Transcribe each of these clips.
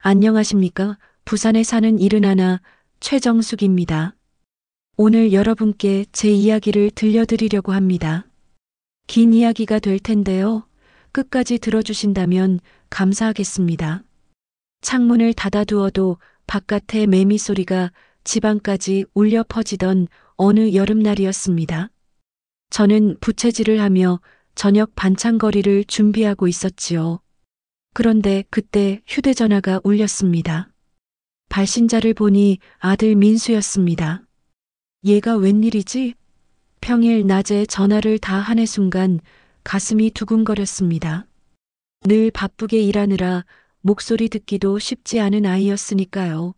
안녕하십니까? 부산에 사는 71 최정숙입니다. 오늘 여러분께 제 이야기를 들려드리려고 합니다. 긴 이야기가 될 텐데요. 끝까지 들어주신다면 감사하겠습니다. 창문을 닫아두어도 바깥의 매미 소리가 집안까지 울려 퍼지던 어느 여름날이었습니다. 저는 부채질을 하며 저녁 반찬거리를 준비하고 있었지요. 그런데 그때 휴대전화가 울렸습니다. 발신자를 보니 아들 민수였습니다. 얘가 웬일이지? 평일 낮에 전화를 다 하는 순간 가슴이 두근거렸습니다. 늘 바쁘게 일하느라 목소리 듣기도 쉽지 않은 아이였으니까요.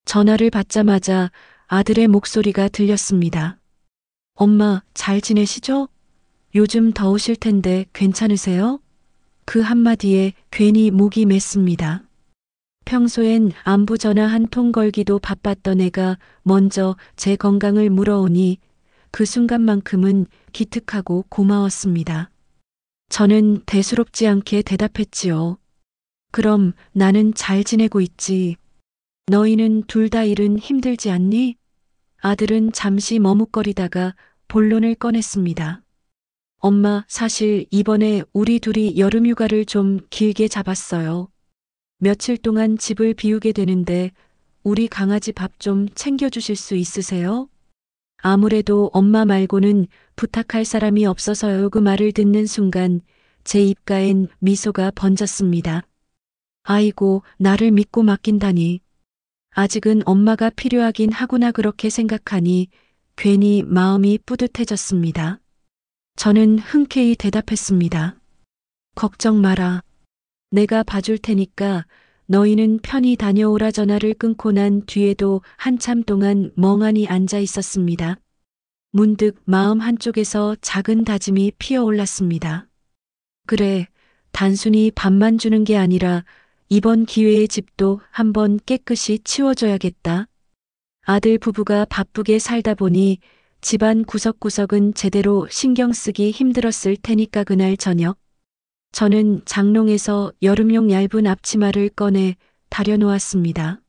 전화를 받자마자 아들의 목소리가 들렸습니다. 엄마, 잘 지내시죠? 요즘 더우실 텐데 괜찮으세요? 그 한마디에 괜히 목이 맸습니다. 평소엔 안부 전화 한 통 걸기도 바빴던 애가 먼저 제 건강을 물어오니 그 순간만큼은 기특하고 고마웠습니다. 저는 대수롭지 않게 대답했지요. 그럼 나는 잘 지내고 있지. 너희는 둘 다 일은 힘들지 않니? 아들은 잠시 머뭇거리다가 본론을 꺼냈습니다. 엄마, 사실 이번에 우리 둘이 여름휴가를 좀 길게 잡았어요. 며칠 동안 집을 비우게 되는데 우리 강아지 밥 좀 챙겨주실 수 있으세요? 아무래도 엄마 말고는 부탁할 사람이 없어서요. 그 말을 듣는 순간 제 입가엔 미소가 번졌습니다. 아이고, 나를 믿고 맡긴다니. 아직은 엄마가 필요하긴 하구나 그렇게 생각하니 괜히 마음이 뿌듯해졌습니다. 저는 흔쾌히 대답했습니다. 걱정 마라. 내가 봐줄 테니까 너희는 편히 다녀오라. 전화를 끊고 난 뒤에도 한참 동안 멍하니 앉아 있었습니다. 문득 마음 한쪽에서 작은 다짐이 피어올랐습니다. 그래, 단순히 밥만 주는 게 아니라 이번 기회에 집도 한번 깨끗이 치워줘야겠다. 아들 부부가 바쁘게 살다 보니 집안 구석구석은 제대로 신경 쓰기 힘들었을 테니까 그날 저녁 저는 장롱에서 여름용 얇은 앞치마를 꺼내 다려놓았습니다.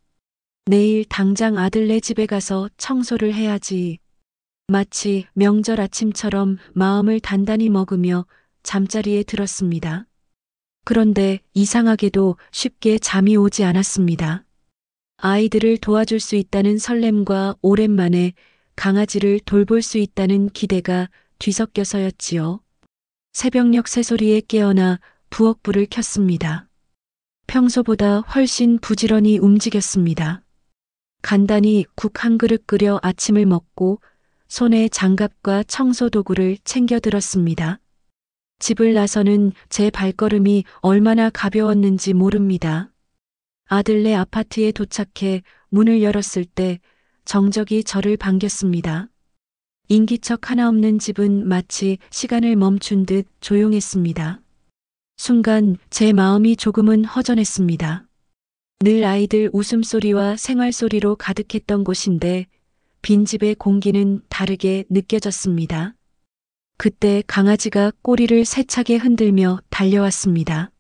내일 당장 아들네 집에 가서 청소를 해야지. 마치 명절 아침처럼 마음을 단단히 먹으며 잠자리에 들었습니다. 그런데 이상하게도 쉽게 잠이 오지 않았습니다. 아이들을 도와줄 수 있다는 설렘과 오랜만에 강아지를 돌볼 수 있다는 기대가 뒤섞여서였지요. 새벽녘 새소리에 깨어나 부엌불을 켰습니다. 평소보다 훨씬 부지런히 움직였습니다. 간단히 국 한 그릇 끓여 아침을 먹고 손에 장갑과 청소도구를 챙겨 들었습니다. 집을 나서는 제 발걸음이 얼마나 가벼웠는지 모릅니다. 아들네 아파트에 도착해 문을 열었을 때 정적이 저를 반겼습니다. 인기척 하나 없는 집은 마치 시간을 멈춘 듯 조용했습니다. 순간 제 마음이 조금은 허전했습니다. 늘 아이들 웃음소리와 생활소리로 가득했던 곳인데 빈집의 공기는 다르게 느껴졌습니다. 그때 강아지가 꼬리를 세차게 흔들며 달려왔습니다.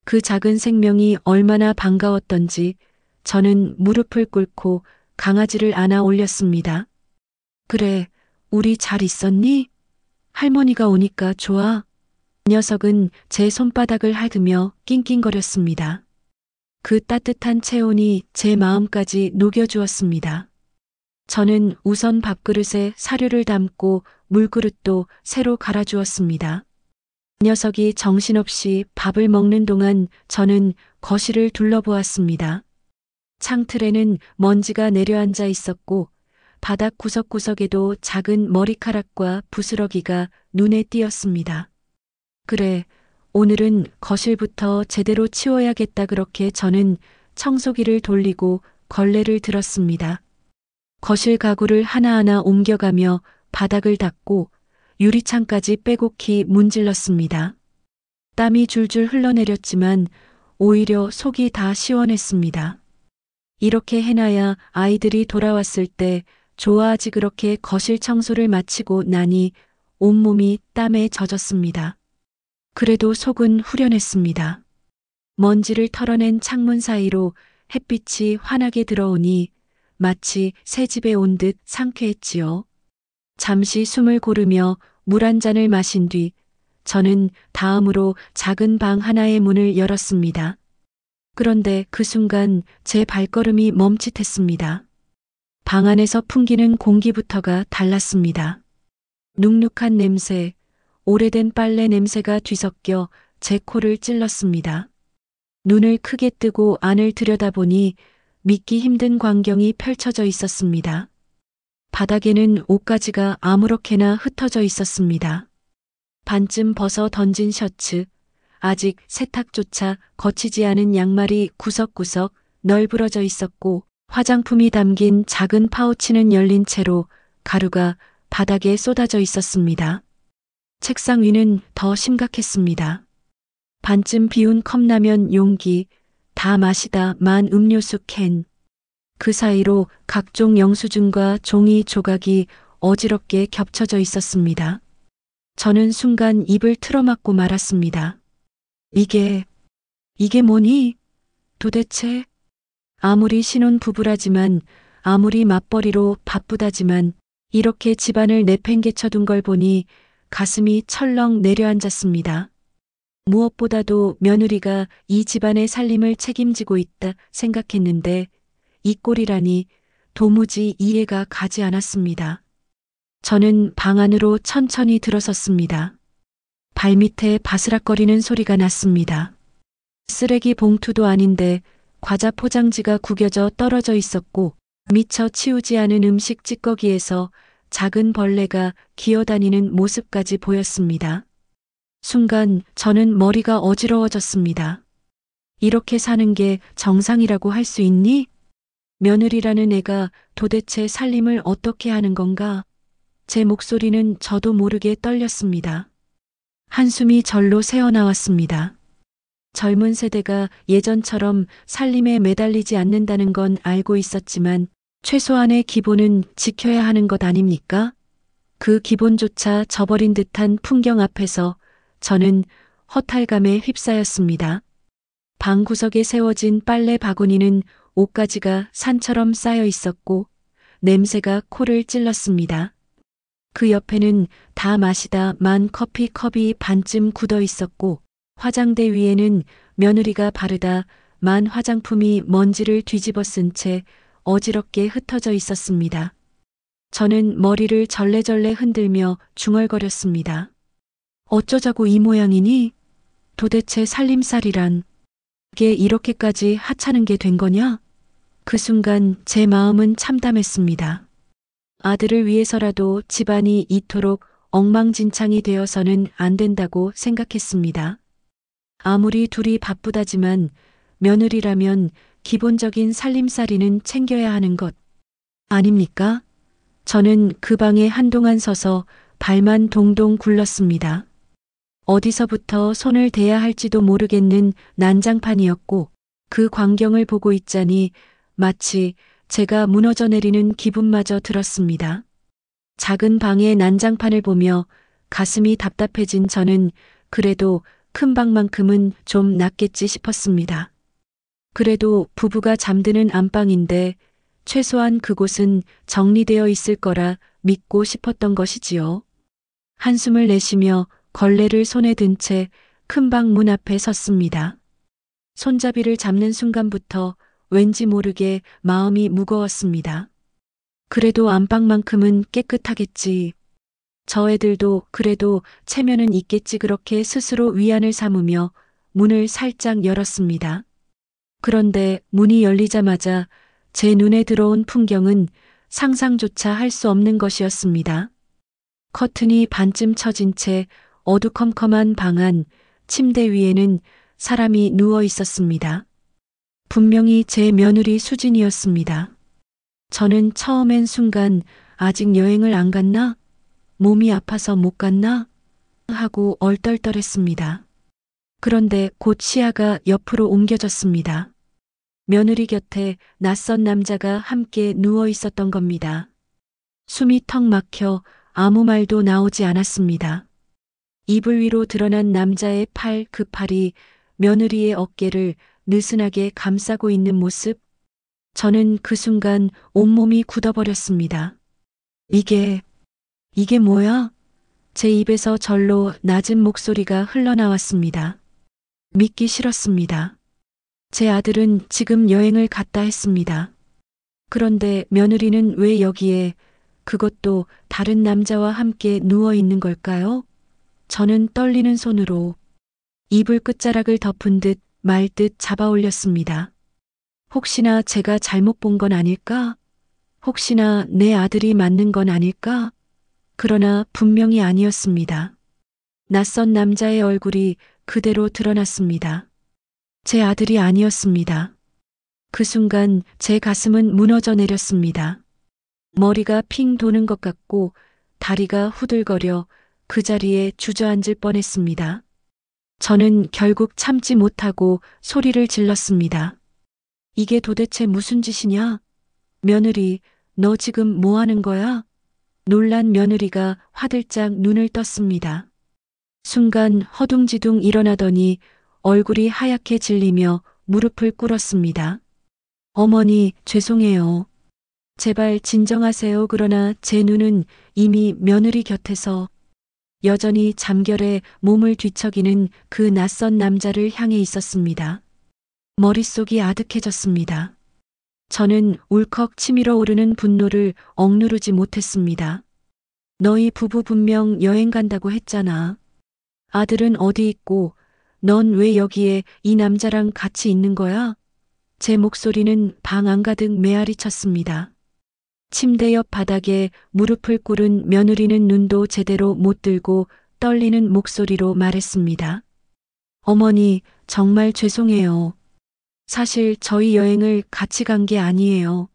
그 작은 생명이 얼마나 반가웠던지 저는 무릎을 꿇고 강아지를 안아 올렸습니다. 그래, 우리 잘 있었니? 할머니가 오니까 좋아. 녀석은 제 손바닥을 핥으며 낑낑거렸습니다. 그 따뜻한 체온이 제 마음까지 녹여주었습니다. 저는 우선 밥그릇에 사료를 담고 물그릇도 새로 갈아주었습니다. 녀석이 정신없이 밥을 먹는 동안 저는 거실을 둘러보았습니다. 창틀에는 먼지가 내려앉아 있었고 바닥 구석구석에도 작은 머리카락과 부스러기가 눈에 띄었습니다. 그래, 오늘은 거실부터 제대로 치워야겠다. 그렇게 저는 청소기를 돌리고 걸레를 들었습니다. 거실 가구를 하나하나 옮겨가며 바닥을 닦고 유리창까지 빼곡히 문질렀습니다. 땀이 줄줄 흘러내렸지만 오히려 속이 다 시원했습니다. 이렇게 해놔야 아이들이 돌아왔을 때 좋아하지. 그렇게 거실 청소를 마치고 나니 온몸이 땀에 젖었습니다. 그래도 속은 후련했습니다. 먼지를 털어낸 창문 사이로 햇빛이 환하게 들어오니 마치 새 집에 온 듯 상쾌했지요. 잠시 숨을 고르며 물 한 잔을 마신 뒤 저는 다음으로 작은 방 하나의 문을 열었습니다. 그런데 그 순간 제 발걸음이 멈칫했습니다. 방 안에서 풍기는 공기부터가 달랐습니다. 눅눅한 냄새, 오래된 빨래 냄새가 뒤섞여 제 코를 찔렀습니다. 눈을 크게 뜨고 안을 들여다보니 믿기 힘든 광경이 펼쳐져 있었습니다. 바닥에는 옷가지가 아무렇게나 흩어져 있었습니다. 반쯤 벗어 던진 셔츠, 아직 세탁조차 거치지 않은 양말이 구석구석 널브러져 있었고 화장품이 담긴 작은 파우치는 열린 채로 가루가 바닥에 쏟아져 있었습니다. 책상 위는 더 심각했습니다. 반쯤 비운 컵라면 용기, 다 마시다 만 음료수 캔. 그 사이로 각종 영수증과 종이 조각이 어지럽게 겹쳐져 있었습니다. 저는 순간 입을 틀어막고 말았습니다. 이게 뭐니? 도대체? 아무리 신혼 부부라지만, 아무리 맞벌이로 바쁘다지만 이렇게 집안을 내팽개쳐둔 걸 보니 가슴이 철렁 내려앉았습니다. 무엇보다도 며느리가 이 집안의 살림을 책임지고 있다 생각했는데 이 꼴이라니 도무지 이해가 가지 않았습니다. 저는 방 안으로 천천히 들어섰습니다. 발밑에 바스락거리는 소리가 났습니다. 쓰레기 봉투도 아닌데 과자 포장지가 구겨져 떨어져 있었고 미처 치우지 않은 음식 찌꺼기에서 작은 벌레가 기어다니는 모습까지 보였습니다. 순간 저는 머리가 어지러워졌습니다. 이렇게 사는 게 정상이라고 할 수 있니? 며느리라는 애가 도대체 살림을 어떻게 하는 건가? 제 목소리는 저도 모르게 떨렸습니다. 한숨이 절로 새어나왔습니다. 젊은 세대가 예전처럼 살림에 매달리지 않는다는 건 알고 있었지만 최소한의 기본은 지켜야 하는 것 아닙니까? 그 기본조차 저버린 듯한 풍경 앞에서 저는 허탈감에 휩싸였습니다. 방 구석에 세워진 빨래 바구니는 옷가지가 산처럼 쌓여 있었고 냄새가 코를 찔렀습니다. 그 옆에는 다 마시다 만 커피 컵이 반쯤 굳어 있었고 화장대 위에는 며느리가 바르다 만 화장품이 먼지를 뒤집어 쓴 채 어지럽게 흩어져 있었습니다. 저는 머리를 절레절레 흔들며 중얼거렸습니다. 어쩌자고 이 모양이니? 도대체 살림살이란 이게 이렇게까지 하찮은 게 된 거냐? 그 순간 제 마음은 참담했습니다. 아들을 위해서라도 집안이 이토록 엉망진창이 되어서는 안 된다고 생각했습니다. 아무리 둘이 바쁘다지만 며느리라면 기본적인 살림살이는 챙겨야 하는 것 아닙니까? 저는 그 방에 한동안 서서 발만 동동 굴렀습니다. 어디서부터 손을 대야 할지도 모르겠는 난장판이었고 그 광경을 보고 있자니 마치 제가 무너져 내리는 기분마저 들었습니다. 작은 방의 난장판을 보며 가슴이 답답해진 저는 그래도 큰 방만큼은 좀 낫겠지 싶었습니다. 그래도 부부가 잠드는 안방인데 최소한 그곳은 정리되어 있을 거라 믿고 싶었던 것이지요. 한숨을 내쉬며 걸레를 손에 든 채 큰 방 문 앞에 섰습니다. 손잡이를 잡는 순간부터 왠지 모르게 마음이 무거웠습니다. 그래도 안방만큼은 깨끗하겠지. 저 애들도 그래도 체면은 있겠지 그렇게 스스로 위안을 삼으며 문을 살짝 열었습니다. 그런데 문이 열리자마자 제 눈에 들어온 풍경은 상상조차 할 수 없는 것이었습니다. 커튼이 반쯤 쳐진 채 어두컴컴한 방 안 침대 위에는 사람이 누워 있었습니다. 분명히 제 며느리 수진이었습니다. 저는 처음엔 순간 아직 여행을 안 갔나? 몸이 아파서 못 갔나? 하고 얼떨떨했습니다. 그런데 곧 시야가 옆으로 옮겨졌습니다. 며느리 곁에 낯선 남자가 함께 누워 있었던 겁니다. 숨이 턱 막혀 아무 말도 나오지 않았습니다. 이불 위로 드러난 남자의 팔, 그 팔이 며느리의 어깨를 느슨하게 감싸고 있는 모습. 저는 그 순간 온몸이 굳어버렸습니다. 이게 뭐야? 제 입에서 절로 낮은 목소리가 흘러나왔습니다. 믿기 싫었습니다. 제 아들은 지금 여행을 갔다 했습니다. 그런데 며느리는 왜 여기에, 그것도 다른 남자와 함께 누워 있는 걸까요? 저는 떨리는 손으로 이불 끝자락을 덮은 듯 말 듯 잡아 올렸습니다. 혹시나 제가 잘못 본 건 아닐까? 혹시나 내 아들이 맞는 건 아닐까? 그러나 분명히 아니었습니다. 낯선 남자의 얼굴이 그대로 드러났습니다. 제 아들이 아니었습니다. 그 순간 제 가슴은 무너져 내렸습니다. 머리가 핑 도는 것 같고 다리가 후들거려 그 자리에 주저앉을 뻔했습니다. 저는 결국 참지 못하고 소리를 질렀습니다. 이게 도대체 무슨 짓이냐? 며느리, 너 지금 뭐 하는 거야? 놀란 며느리가 화들짝 눈을 떴습니다. 순간 허둥지둥 일어나더니 얼굴이 하얗게 질리며 무릎을 꿇었습니다. 어머니, 죄송해요. 제발 진정하세요. 그러나 제 눈은 이미 며느리 곁에서 여전히 잠결에 몸을 뒤척이는 그 낯선 남자를 향해 있었습니다. 머릿속이 아득해졌습니다. 저는 울컥 치밀어 오르는 분노를 억누르지 못했습니다. 너희 부부 분명 여행 간다고 했잖아. 아들은 어디 있고 넌 왜 여기에 이 남자랑 같이 있는 거야? 제 목소리는 방 안가득 메아리 쳤습니다. 침대 옆 바닥에 무릎을 꿇은 며느리는 눈도 제대로 못 들고 떨리는 목소리로 말했습니다. 어머니, 정말 죄송해요. 사실 저희 여행을 같이 간 게 아니에요.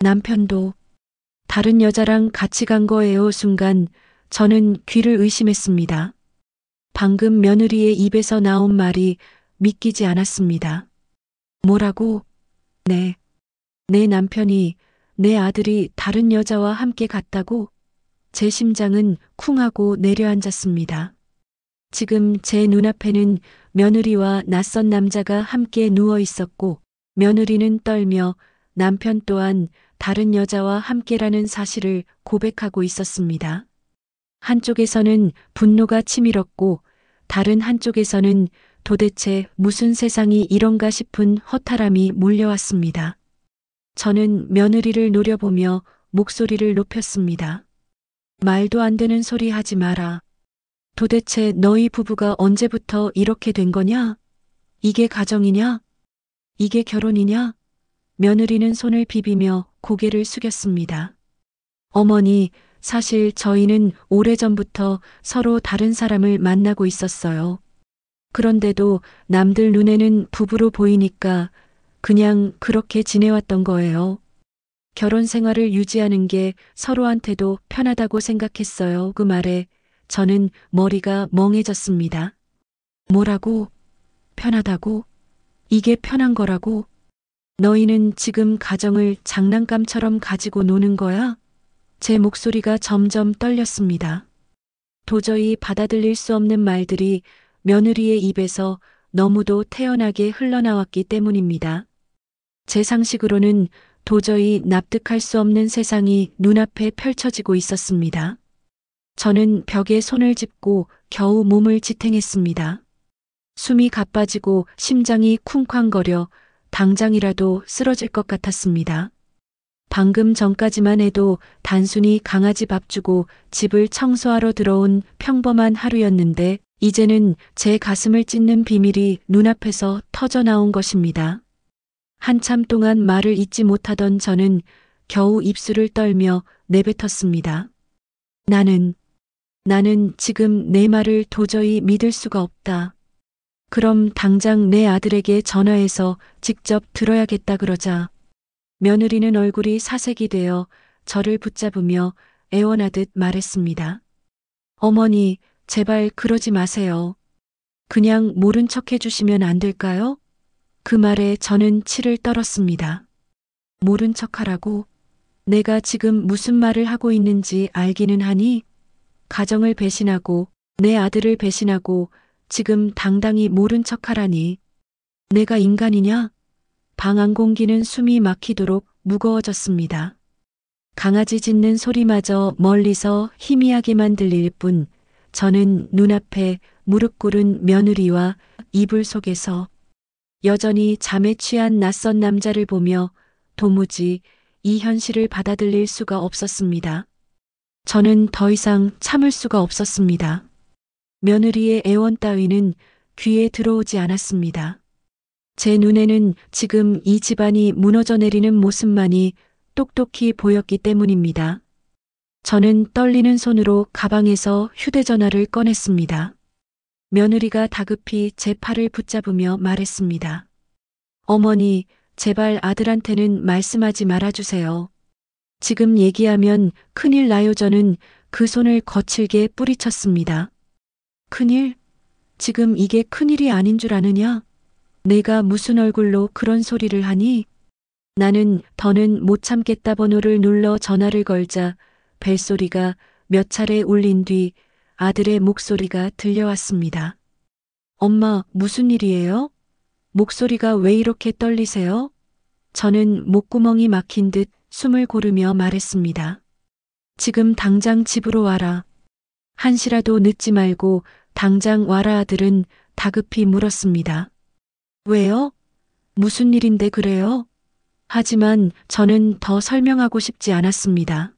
남편도 다른 여자랑 같이 간 거예요. 순간 저는 귀를 의심했습니다. 방금 며느리의 입에서 나온 말이 믿기지 않았습니다. 뭐라고? 네. 내 남편이, 내 아들이 다른 여자와 함께 갔다고? 제 심장은 쿵 하고 내려앉았습니다. 지금 제 눈앞에는 며느리와 낯선 남자가 함께 누워 있었고 며느리는 떨며 남편 또한 다른 여자와 함께라는 사실을 고백하고 있었습니다. 한쪽에서는 분노가 치밀었고 다른 한쪽에서는 도대체 무슨 세상이 이런가 싶은 허탈함이 몰려왔습니다. 저는 며느리를 노려보며 목소리를 높였습니다. 말도 안 되는 소리 하지 마라. 도대체 너희 부부가 언제부터 이렇게 된 거냐? 이게 가정이냐? 이게 결혼이냐? 며느리는 손을 비비며 고개를 숙였습니다. 어머니, 사실 저희는 오래전부터 서로 다른 사람을 만나고 있었어요. 그런데도 남들 눈에는 부부로 보이니까 그냥 그렇게 지내왔던 거예요. 결혼 생활을 유지하는 게 서로한테도 편하다고 생각했어요. 그 말에 저는 머리가 멍해졌습니다. 뭐라고? 편하다고? 이게 편한 거라고? 너희는 지금 가정을 장난감처럼 가지고 노는 거야? 제 목소리가 점점 떨렸습니다. 도저히 받아들일 수 없는 말들이 며느리의 입에서 너무도 태연하게 흘러나왔기 때문입니다. 제 상식으로는 도저히 납득할 수 없는 세상이 눈앞에 펼쳐지고 있었습니다. 저는 벽에 손을 짚고 겨우 몸을 지탱했습니다. 숨이 가빠지고 심장이 쿵쾅거려 당장이라도 쓰러질 것 같았습니다. 방금 전까지만 해도 단순히 강아지 밥 주고 집을 청소하러 들어온 평범한 하루였는데 이제는 제 가슴을 찢는 비밀이 눈앞에서 터져 나온 것입니다. 한참 동안 말을 잇지 못하던 저는 겨우 입술을 떨며 내뱉었습니다. 나는 지금 내 말을 도저히 믿을 수가 없다. 그럼 당장 내 아들에게 전화해서 직접 들어야겠다. 그러자 며느리는 얼굴이 사색이 되어 저를 붙잡으며 애원하듯 말했습니다. 어머니, 제발 그러지 마세요. 그냥 모른 척 해주시면 안 될까요? 그 말에 저는 치를 떨었습니다. 모른 척하라고? 내가 지금 무슨 말을 하고 있는지 알기는 하니? 가정을 배신하고 내 아들을 배신하고 지금 당당히 모른 척하라니. 내가 인간이냐? 방 안 공기는 숨이 막히도록 무거워졌습니다. 강아지 짖는 소리마저 멀리서 희미하게만 들릴 뿐 저는 눈앞에 무릎 꿇은 며느리와 이불 속에서 여전히 잠에 취한 낯선 남자를 보며 도무지 이 현실을 받아들일 수가 없었습니다. 저는 더 이상 참을 수가 없었습니다. 며느리의 애원 따위는 귀에 들어오지 않았습니다. 제 눈에는 지금 이 집안이 무너져 내리는 모습만이 똑똑히 보였기 때문입니다. 저는 떨리는 손으로 가방에서 휴대전화를 꺼냈습니다. 며느리가 다급히 제 팔을 붙잡으며 말했습니다. 어머니, 제발 아들한테는 말씀하지 말아주세요. 지금 얘기하면 큰일 나요. 저는 그 손을 거칠게 뿌리쳤습니다. 큰일? 지금 이게 큰일이 아닌 줄 아느냐? 내가 무슨 얼굴로 그런 소리를 하니? 나는 더는 못 참겠다. 번호를 눌러 전화를 걸자 벨소리가 몇 차례 울린 뒤 아들의 목소리가 들려왔습니다. 엄마, 무슨 일이에요? 목소리가 왜 이렇게 떨리세요? 저는 목구멍이 막힌 듯 숨을 고르며 말했습니다. 지금 당장 집으로 와라. 한시라도 늦지 말고 당장 와라. 아들은 다급히 물었습니다. 왜요? 무슨 일인데 그래요? 하지만 저는 더 설명하고 싶지 않았습니다.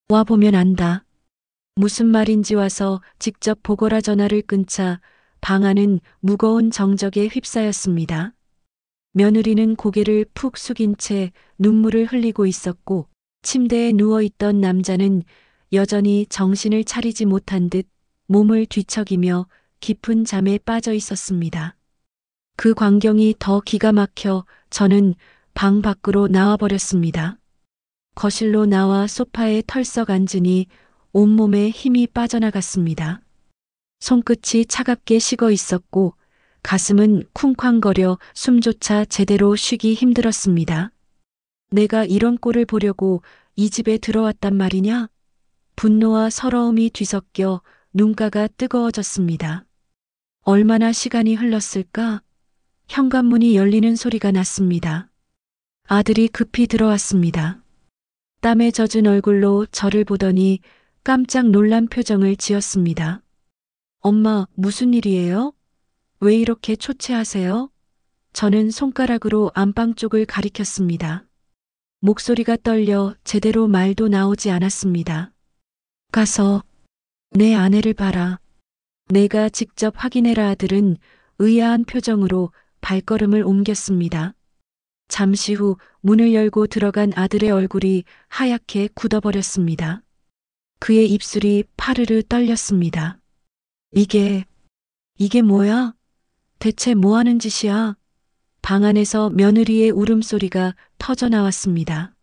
와보면 안다. 무슨 말인지 와서 직접 보거라. 전화를 끊자 방 안은 무거운 정적에 휩싸였습니다. 며느리는 고개를 푹 숙인 채 눈물을 흘리고 있었고 침대에 누워있던 남자는 여전히 정신을 차리지 못한 듯 몸을 뒤척이며 깊은 잠에 빠져 있었습니다. 그 광경이 더 기가 막혀 저는 방 밖으로 나와버렸습니다. 거실로 나와 소파에 털썩 앉으니 온몸에 힘이 빠져나갔습니다. 손끝이 차갑게 식어 있었고 가슴은 쿵쾅거려 숨조차 제대로 쉬기 힘들었습니다. 내가 이런 꼴을 보려고 이 집에 들어왔단 말이냐? 분노와 서러움이 뒤섞여 눈가가 뜨거워졌습니다. 얼마나 시간이 흘렀을까? 현관문이 열리는 소리가 났습니다. 아들이 급히 들어왔습니다. 땀에 젖은 얼굴로 저를 보더니 깜짝 놀란 표정을 지었습니다. 엄마, 무슨 일이에요? 왜 이렇게 초췌하세요? 저는 손가락으로 안방 쪽을 가리켰습니다. 목소리가 떨려 제대로 말도 나오지 않았습니다. 가서 내 아내를 봐라. 내가 직접 확인해라. 아들은 의아한 표정으로 발걸음을 옮겼습니다. 잠시 후 문을 열고 들어간 아들의 얼굴이 하얗게 굳어버렸습니다. 그의 입술이 파르르 떨렸습니다. 이게 뭐야? 대체 뭐 하는 짓이야? 방 안에서 며느리의 울음소리가 터져 나왔습니다.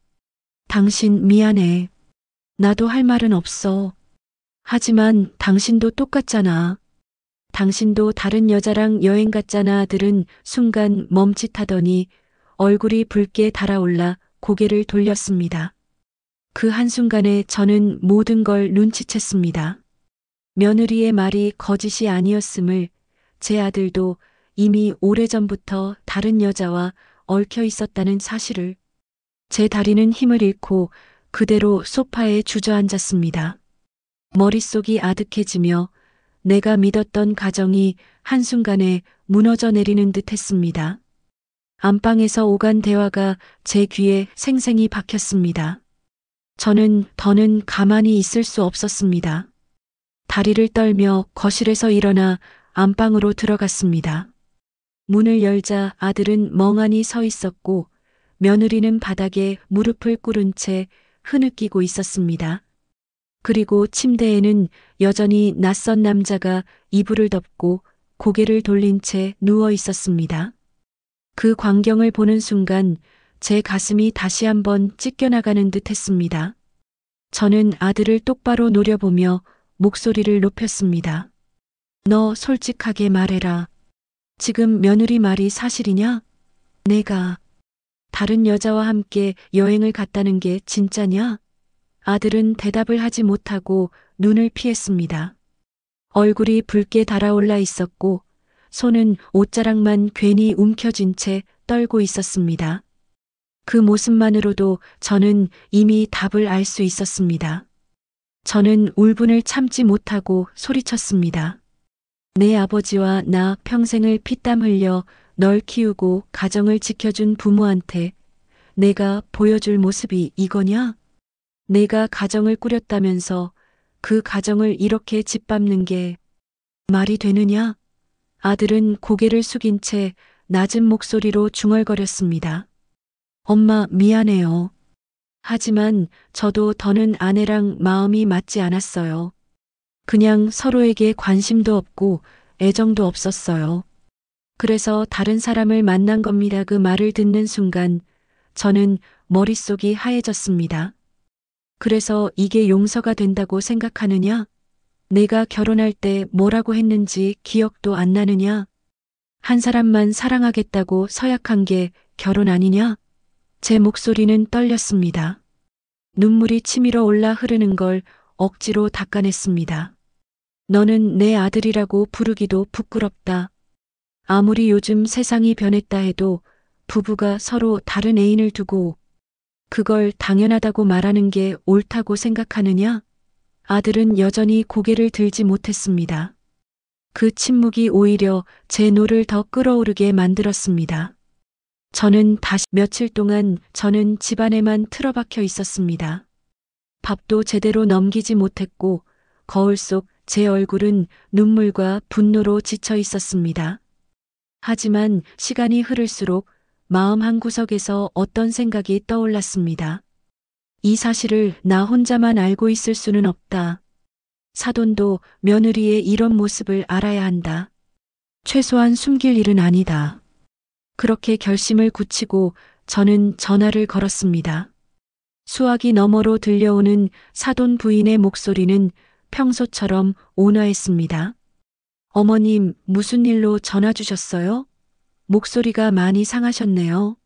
당신 미안해. 나도 할 말은 없어. 하지만 당신도 똑같잖아. 당신도 다른 여자랑 여행 갔잖아. 아들은 순간 멈칫하더니 얼굴이 붉게 달아올라 고개를 돌렸습니다. 그 한순간에 저는 모든 걸 눈치챘습니다. 며느리의 말이 거짓이 아니었음을, 제 아들도 이미 오래전부터 다른 여자와 얽혀 있었다는 사실을. 제 다리는 힘을 잃고 그대로 소파에 주저앉았습니다. 머릿속이 아득해지며 내가 믿었던 가정이 한순간에 무너져 내리는 듯 했습니다. 안방에서 오간 대화가 제 귀에 생생히 박혔습니다. 저는 더는 가만히 있을 수 없었습니다. 다리를 떨며 거실에서 일어나 안방으로 들어갔습니다. 문을 열자 아들은 멍하니 서 있었고 며느리는 바닥에 무릎을 꿇은 채 흐느끼고 있었습니다. 그리고 침대에는 여전히 낯선 남자가 이불을 덮고 고개를 돌린 채 누워 있었습니다. 그 광경을 보는 순간 제 가슴이 다시 한번 찢겨나가는 듯 했습니다. 저는 아들을 똑바로 노려보며 목소리를 높였습니다. 너 솔직하게 말해라. 지금 며느리 말이 사실이냐? 내가 다른 여자와 함께 여행을 갔다는 게 진짜냐? 아들은 대답을 하지 못하고 눈을 피했습니다. 얼굴이 붉게 달아올라 있었고 손은 옷자락만 괜히 움켜쥔 채 떨고 있었습니다. 그 모습만으로도 저는 이미 답을 알 수 있었습니다. 저는 울분을 참지 못하고 소리쳤습니다. 내 아버지와 나 평생을 피땀 흘려 널 키우고 가정을 지켜준 부모한테 내가 보여줄 모습이 이거냐? 내가 가정을 꾸렸다면서 그 가정을 이렇게 짓밟는 게 말이 되느냐? 아들은 고개를 숙인 채 낮은 목소리로 중얼거렸습니다. 엄마, 미안해요. 하지만 저도 더는 아내랑 마음이 맞지 않았어요. 그냥 서로에게 관심도 없고 애정도 없었어요. 그래서 다른 사람을 만난 겁니다. 그 말을 듣는 순간 저는 머릿속이 하얘졌습니다. 그래서 이게 용서가 된다고 생각하느냐? 내가 결혼할 때 뭐라고 했는지 기억도 안 나느냐? 한 사람만 사랑하겠다고 서약한 게 결혼 아니냐? 제 목소리는 떨렸습니다. 눈물이 치밀어 올라 흐르는 걸 억지로 닦아냈습니다. 너는 내 아들이라고 부르기도 부끄럽다. 아무리 요즘 세상이 변했다 해도 부부가 서로 다른 애인을 두고 그걸 당연하다고 말하는 게 옳다고 생각하느냐? 아들은 여전히 고개를 들지 못했습니다. 그 침묵이 오히려 제 노를 더 끌어오르게 만들었습니다. 저는 다시 며칠 동안 저는 집안에만 틀어박혀 있었습니다. 밥도 제대로 넘기지 못했고 거울 속 제 얼굴은 눈물과 분노로 지쳐 있었습니다. 하지만 시간이 흐를수록 마음 한구석에서 어떤 생각이 떠올랐습니다. 이 사실을 나 혼자만 알고 있을 수는 없다. 사돈도 며느리의 이런 모습을 알아야 한다. 최소한 숨길 일은 아니다. 그렇게 결심을 굳히고 저는 전화를 걸었습니다. 수화기 너머로 들려오는 사돈 부인의 목소리는 평소처럼 온화했습니다. 어머님, 무슨 일로 전화 주셨어요? 목소리가 많이 상하셨네요.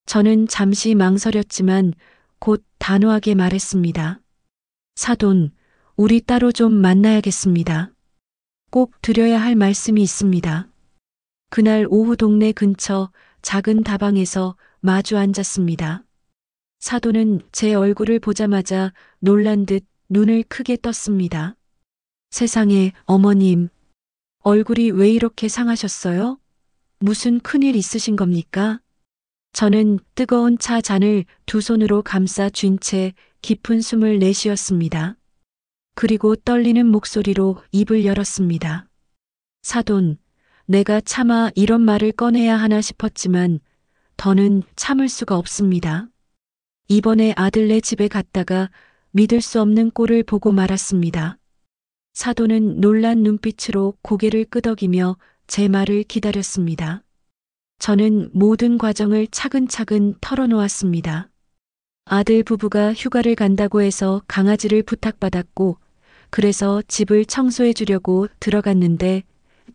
저는 잠시 망설였지만 곧 단호하게 말했습니다. 사돈, 우리 따로 좀 만나야겠습니다. 꼭 드려야 할 말씀이 있습니다. 그날 오후 동네 근처 작은 다방에서 마주 앉았습니다. 사돈은 제 얼굴을 보자마자 놀란 듯 눈을 크게 떴습니다. 세상에, 어머님. 얼굴이 왜 이렇게 상하셨어요? 무슨 큰일 있으신 겁니까? 저는 뜨거운 차 잔을 두 손으로 감싸 쥔 채 깊은 숨을 내쉬었습니다. 그리고 떨리는 목소리로 입을 열었습니다. 사돈, 내가 차마 이런 말을 꺼내야 하나 싶었지만 더는 참을 수가 없습니다. 이번에 아들네 집에 갔다가 믿을 수 없는 꼴을 보고 말았습니다. 사돈은 놀란 눈빛으로 고개를 끄덕이며 제 말을 기다렸습니다. 저는 모든 과정을 차근차근 털어놓았습니다. 아들 부부가 휴가를 간다고 해서 강아지를 부탁받았고 그래서 집을 청소해 주려고 들어갔는데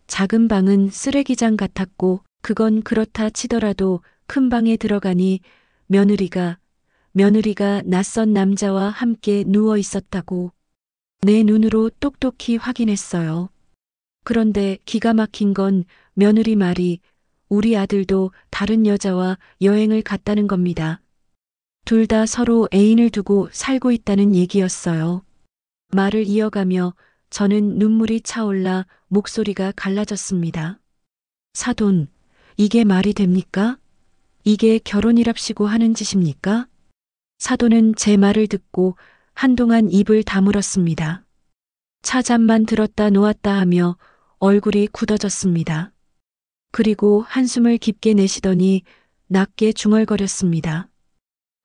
작은 방은 쓰레기장 같았고 그건 그렇다 치더라도 큰 방에 들어가니 며느리가 낯선 남자와 함께 누워 있었다고 내 눈으로 똑똑히 확인했어요. 그런데 기가 막힌 건 며느리 말이 우리 아들도 다른 여자와 여행을 갔다는 겁니다. 둘 다 서로 애인을 두고 살고 있다는 얘기였어요. 말을 이어가며 저는 눈물이 차올라 목소리가 갈라졌습니다. 사돈, 이게 말이 됩니까? 이게 결혼이랍시고 하는 짓입니까? 사돈은 제 말을 듣고 한동안 입을 다물었습니다. 차잔만 들었다 놓았다 하며 얼굴이 굳어졌습니다. 그리고 한숨을 깊게 내쉬더니 낮게 중얼거렸습니다.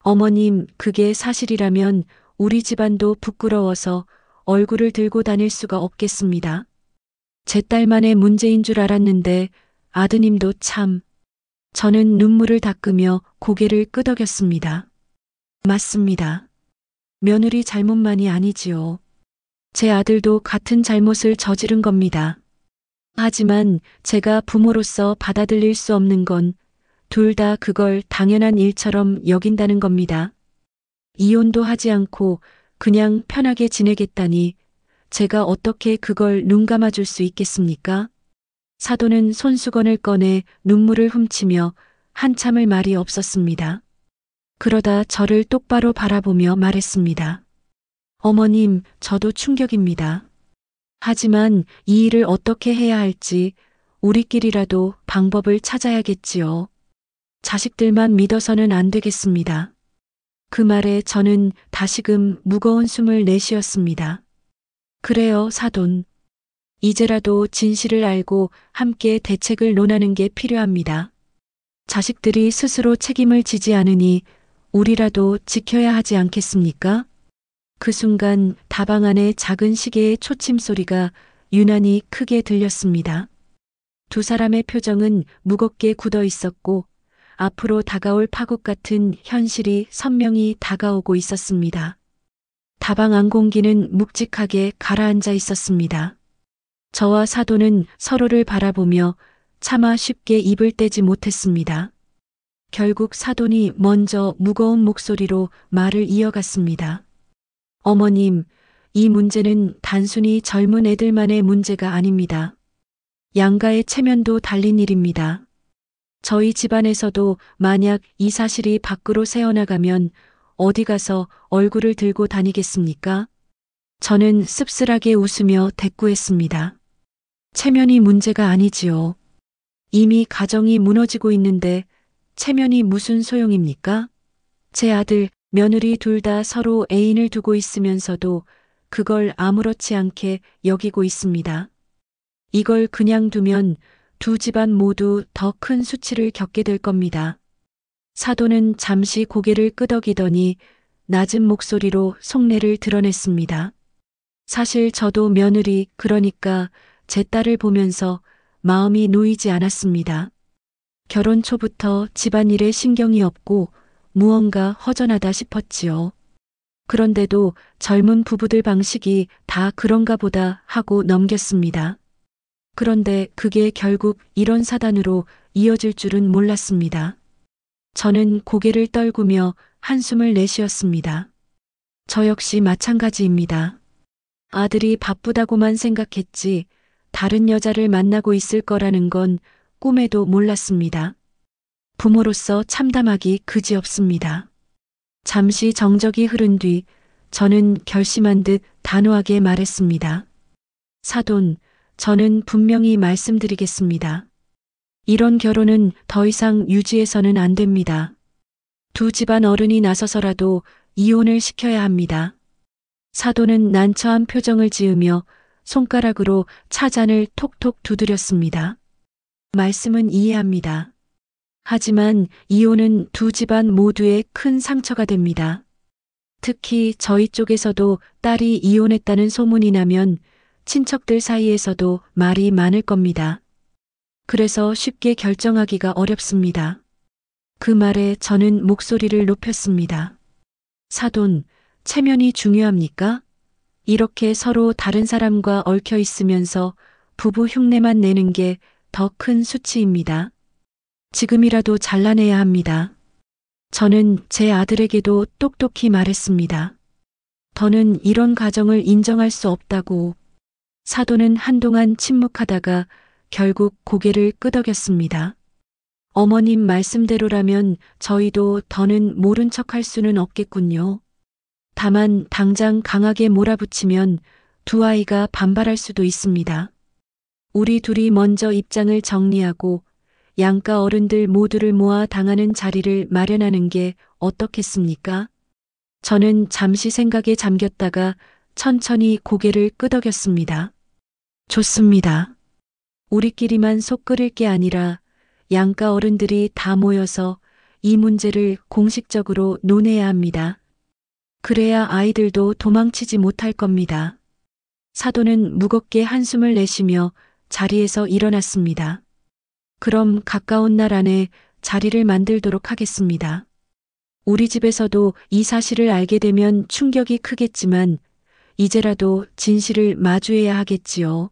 어머님, 그게 사실이라면 우리 집안도 부끄러워서 얼굴을 들고 다닐 수가 없겠습니다. 제 딸만의 문제인 줄 알았는데 아드님도 참. 저는 눈물을 닦으며 고개를 끄덕였습니다. 맞습니다. 며느리 잘못만이 아니지요. 제 아들도 같은 잘못을 저지른 겁니다. 하지만 제가 부모로서 받아들일 수 없는 건 둘 다 그걸 당연한 일처럼 여긴다는 겁니다. 이혼도 하지 않고 그냥 편하게 지내겠다니 제가 어떻게 그걸 눈 감아줄 수 있겠습니까? 사돈은 손수건을 꺼내 눈물을 훔치며 한참을 말이 없었습니다. 그러다 저를 똑바로 바라보며 말했습니다. 어머님, 저도 충격입니다. 하지만 이 일을 어떻게 해야 할지 우리끼리라도 방법을 찾아야겠지요. 자식들만 믿어서는 안 되겠습니다. 그 말에 저는 다시금 무거운 숨을 내쉬었습니다. 그래요, 사돈. 이제라도 진실을 알고 함께 대책을 논하는 게 필요합니다. 자식들이 스스로 책임을 지지 않으니 우리라도 지켜야 하지 않겠습니까? 그 순간 다방 안에 작은 시계의 초침 소리가 유난히 크게 들렸습니다. 두 사람의 표정은 무겁게 굳어 있었고 앞으로 다가올 파국 같은 현실이 선명히 다가오고 있었습니다. 다방 안 공기는 묵직하게 가라앉아 있었습니다. 저와 사돈은 서로를 바라보며 차마 쉽게 입을 떼지 못했습니다. 결국 사돈이 먼저 무거운 목소리로 말을 이어갔습니다. 어머님, 이 문제는 단순히 젊은 애들만의 문제가 아닙니다. 양가의 체면도 달린 일입니다. 저희 집안에서도 만약 이 사실이 밖으로 새어나가면 어디 가서 얼굴을 들고 다니겠습니까? 저는 씁쓸하게 웃으며 대꾸했습니다. 체면이 문제가 아니지요. 이미 가정이 무너지고 있는데 체면이 무슨 소용입니까? 제 아들, 며느리 둘 다 서로 애인을 두고 있으면서도 그걸 아무렇지 않게 여기고 있습니다. 이걸 그냥 두면 두 집안 모두 더 큰 수치를 겪게 될 겁니다. 사돈은 잠시 고개를 끄덕이더니 낮은 목소리로 속내를 드러냈습니다. 사실 저도 며느리, 그러니까 제 딸을 보면서 마음이 놓이지 않았습니다. 결혼 초부터 집안일에 신경이 없고 무언가 허전하다 싶었지요. 그런데도 젊은 부부들 방식이 다 그런가 보다 하고 넘겼습니다. 그런데 그게 결국 이런 사단으로 이어질 줄은 몰랐습니다. 저는 고개를 떨구며 한숨을 내쉬었습니다. 저 역시 마찬가지입니다. 아들이 바쁘다고만 생각했지 다른 여자를 만나고 있을 거라는 건 꿈에도 몰랐습니다. 부모로서 참담하기 그지없습니다. 잠시 정적이 흐른 뒤 저는 결심한 듯 단호하게 말했습니다. 사돈, 저는 분명히 말씀드리겠습니다. 이런 결혼은 더 이상 유지해서는 안 됩니다. 두 집안 어른이 나서서라도 이혼을 시켜야 합니다. 사돈은 난처한 표정을 지으며 손가락으로 차잔을 톡톡 두드렸습니다. 말씀은 이해합니다. 하지만 이혼은 두 집안 모두에 큰 상처가 됩니다. 특히 저희 쪽에서도 딸이 이혼했다는 소문이 나면 친척들 사이에서도 말이 많을 겁니다. 그래서 쉽게 결정하기가 어렵습니다. 그 말에 저는 목소리를 높였습니다. 사돈, 체면이 중요합니까? 이렇게 서로 다른 사람과 얽혀 있으면서 부부 흉내만 내는 게 더 큰 수치입니다. 지금이라도 잘라내야 합니다. 저는 제 아들에게도 똑똑히 말했습니다. 더는 이런 가정을 인정할 수 없다고. 사돈은 한동안 침묵하다가 결국 고개를 끄덕였습니다. 어머님 말씀대로라면 저희도 더는 모른 척할 수는 없겠군요. 다만 당장 강하게 몰아붙이면 두 아이가 반발할 수도 있습니다. 우리 둘이 먼저 입장을 정리하고 양가 어른들 모두를 모아 당하는 자리를 마련하는 게 어떻겠습니까? 저는 잠시 생각에 잠겼다가 천천히 고개를 끄덕였습니다. 좋습니다. 우리끼리만 속 끓일 게 아니라 양가 어른들이 다 모여서 이 문제를 공식적으로 논해야 합니다. 그래야 아이들도 도망치지 못할 겁니다. 사돈은 무겁게 한숨을 내쉬며 자리에서 일어났습니다. 그럼 가까운 날 안에 자리를 만들도록 하겠습니다. 우리 집에서도 이 사실을 알게 되면 충격이 크겠지만 이제라도 진실을 마주해야 하겠지요.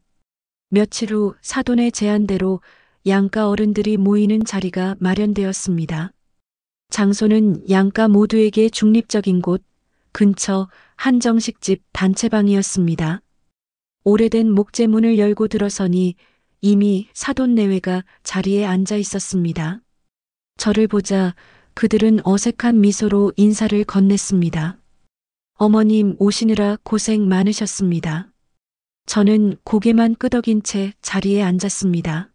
며칠 후 사돈의 제안대로 양가 어른들이 모이는 자리가 마련되었습니다. 장소는 양가 모두에게 중립적인 곳 근처 한정식집 단체방이었습니다. 오래된 목재문을 열고 들어서니 이미 사돈 내외가 자리에 앉아 있었습니다. 저를 보자 그들은 어색한 미소로 인사를 건넸습니다. 어머님 오시느라 고생 많으셨습니다. 저는 고개만 끄덕인 채 자리에 앉았습니다.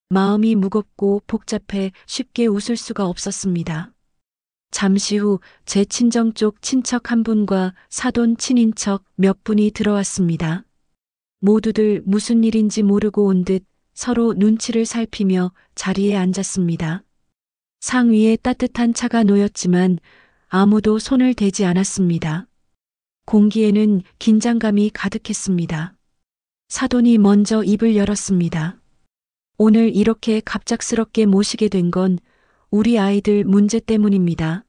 마음이 무겁고 복잡해 쉽게 웃을 수가 없었습니다. 잠시 후 제 친정 쪽 친척 한 분과 사돈 친인척 몇 분이 들어왔습니다. 모두들 무슨 일인지 모르고 온 듯 서로 눈치를 살피며 자리에 앉았습니다. 상 위에 따뜻한 차가 놓였지만 아무도 손을 대지 않았습니다. 공기에는 긴장감이 가득했습니다. 사돈이 먼저 입을 열었습니다. 오늘 이렇게 갑작스럽게 모시게 된 건 우리 아이들 문제 때문입니다.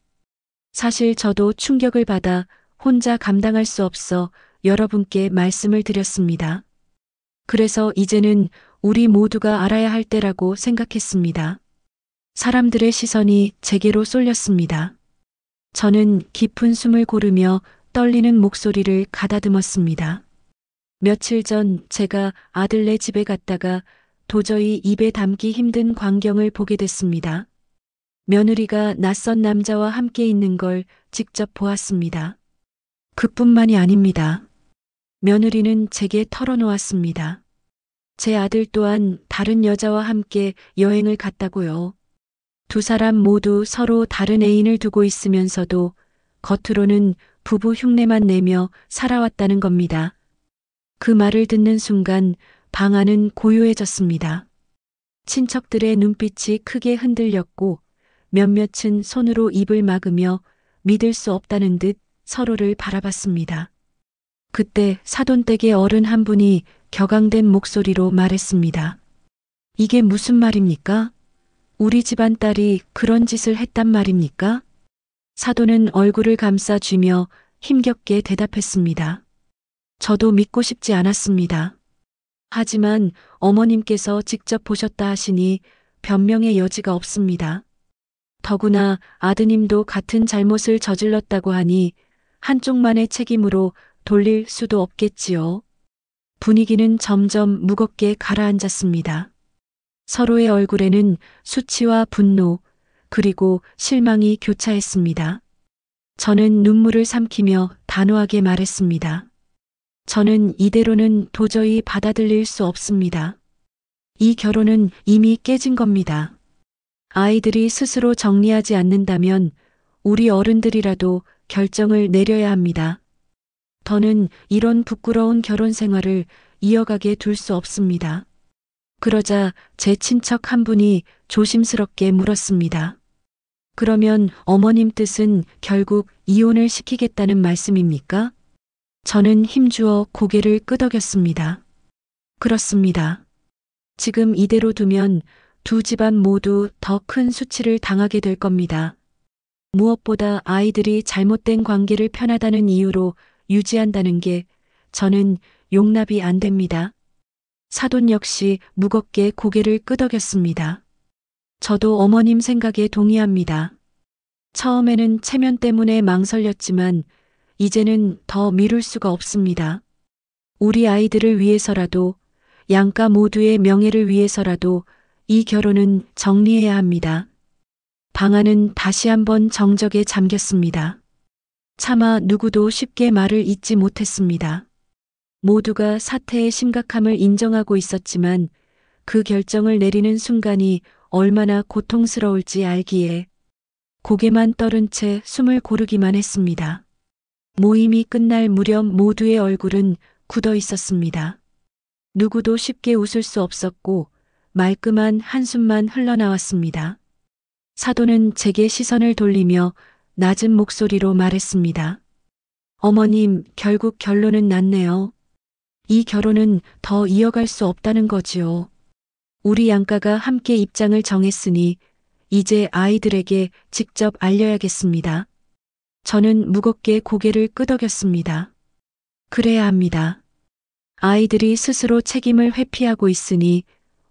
사실 저도 충격을 받아 혼자 감당할 수 없어 여러분께 말씀을 드렸습니다. 그래서 이제는 우리 모두가 알아야 할 때라고 생각했습니다. 사람들의 시선이 제게로 쏠렸습니다. 저는 깊은 숨을 고르며 떨리는 목소리를 가다듬었습니다. 며칠 전 제가 아들네 집에 갔다가 도저히 입에 담기 힘든 광경을 보게 됐습니다. 며느리가 낯선 남자와 함께 있는 걸 직접 보았습니다. 그뿐만이 아닙니다. 며느리는 제게 털어놓았습니다. 제 아들 또한 다른 여자와 함께 여행을 갔다고요. 두 사람 모두 서로 다른 애인을 두고 있으면서도 겉으로는 부부 흉내만 내며 살아왔다는 겁니다. 그 말을 듣는 순간 방 안은 고요해졌습니다. 친척들의 눈빛이 크게 흔들렸고 몇몇은 손으로 입을 막으며 믿을 수 없다는 듯 서로를 바라봤습니다. 그때 사돈댁의 어른 한 분이 격앙된 목소리로 말했습니다. 이게 무슨 말입니까? 우리 집안 딸이 그런 짓을 했단 말입니까? 사돈은 얼굴을 감싸 쥐며 힘겹게 대답했습니다. 저도 믿고 싶지 않았습니다. 하지만 어머님께서 직접 보셨다 하시니 변명의 여지가 없습니다. 더구나 아드님도 같은 잘못을 저질렀다고 하니 한쪽만의 책임으로 돌릴 수도 없겠지요. 분위기는 점점 무겁게 가라앉았습니다. 서로의 얼굴에는 수치와 분노, 그리고 실망이 교차했습니다. 저는 눈물을 삼키며 단호하게 말했습니다. 저는 이대로는 도저히 받아들일 수 없습니다. 이 결혼은 이미 깨진 겁니다. 아이들이 스스로 정리하지 않는다면 우리 어른들이라도 결정을 내려야 합니다. 더는 이런 부끄러운 결혼 생활을 이어가게 둘 수 없습니다. 그러자 제 친척 한 분이 조심스럽게 물었습니다. 그러면 어머님 뜻은 결국 이혼을 시키겠다는 말씀입니까? 저는 힘주어 고개를 끄덕였습니다. 그렇습니다. 지금 이대로 두면 두 집안 모두 더 큰 수치를 당하게 될 겁니다. 무엇보다 아이들이 잘못된 관계를 편하다는 이유로 유지한다는 게 저는 용납이 안 됩니다. 사돈 역시 무겁게 고개를 끄덕였습니다. 저도 어머님 생각에 동의합니다. 처음에는 체면 때문에 망설였지만 이제는 더 미룰 수가 없습니다. 우리 아이들을 위해서라도 양가 모두의 명예를 위해서라도 이 결혼은 정리해야 합니다. 방 안은 다시 한번 정적에 잠겼습니다. 차마 누구도 쉽게 말을 잇지 못했습니다. 모두가 사태의 심각함을 인정하고 있었지만 그 결정을 내리는 순간이 얼마나 고통스러울지 알기에 고개만 떨은 채 숨을 고르기만 했습니다. 모임이 끝날 무렵 모두의 얼굴은 굳어 있었습니다. 누구도 쉽게 웃을 수 없었고 말끔한 한숨만 흘러나왔습니다. 사돈은 제게 시선을 돌리며 낮은 목소리로 말했습니다. 어머님, 결국 결론은 났네요. 이 결혼은 더 이어갈 수 없다는 거지요. 우리 양가가 함께 입장을 정했으니 이제 아이들에게 직접 알려야겠습니다. 저는 무겁게 고개를 끄덕였습니다. 그래야 합니다. 아이들이 스스로 책임을 회피하고 있으니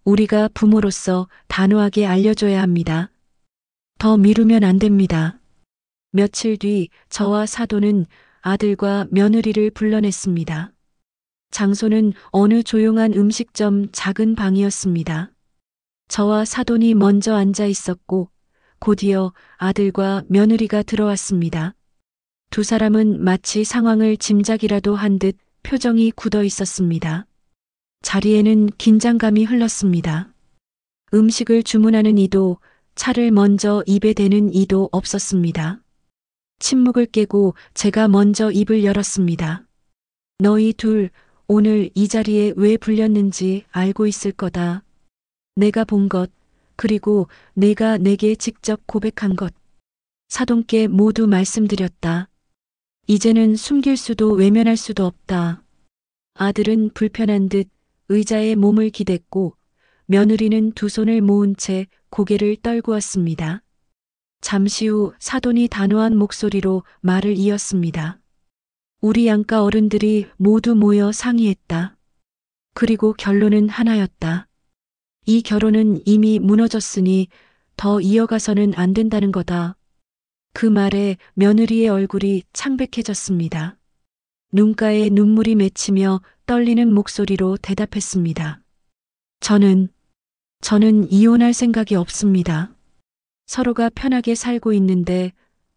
우리가 부모로서 단호하게 알려줘야 합니다. 더 미루면 안 됩니다. 며칠 뒤 저와 사돈은 아들과 며느리를 불러냈습니다. 장소는 어느 조용한 음식점 작은 방이었습니다. 저와 사돈이 먼저 앉아 있었고 곧이어 아들과 며느리가 들어왔습니다. 두 사람은 마치 상황을 짐작이라도 한 듯 표정이 굳어 있었습니다. 자리에는 긴장감이 흘렀습니다. 음식을 주문하는 이도 차를 먼저 입에 대는 이도 없었습니다. 침묵을 깨고 제가 먼저 입을 열었습니다. 너희 둘 오늘 이 자리에 왜 불렸는지 알고 있을 거다. 내가 본 것, 그리고 내가 내게 직접 고백한 것. 사돈께 모두 말씀드렸다. 이제는 숨길 수도 외면할 수도 없다. 아들은 불편한 듯 의자에 몸을 기댔고 며느리는 두 손을 모은 채 고개를 떨구었습니다. 잠시 후 사돈이 단호한 목소리로 말을 이었습니다. 우리 양가 어른들이 모두 모여 상의했다. 그리고 결론은 하나였다. 이 결혼은 이미 무너졌으니 더 이어가서는 안 된다는 거다. 그 말에 며느리의 얼굴이 창백해졌습니다. 눈가에 눈물이 맺히며 떨리는 목소리로 대답했습니다. 저는 이혼할 생각이 없습니다. 서로가 편하게 살고 있는데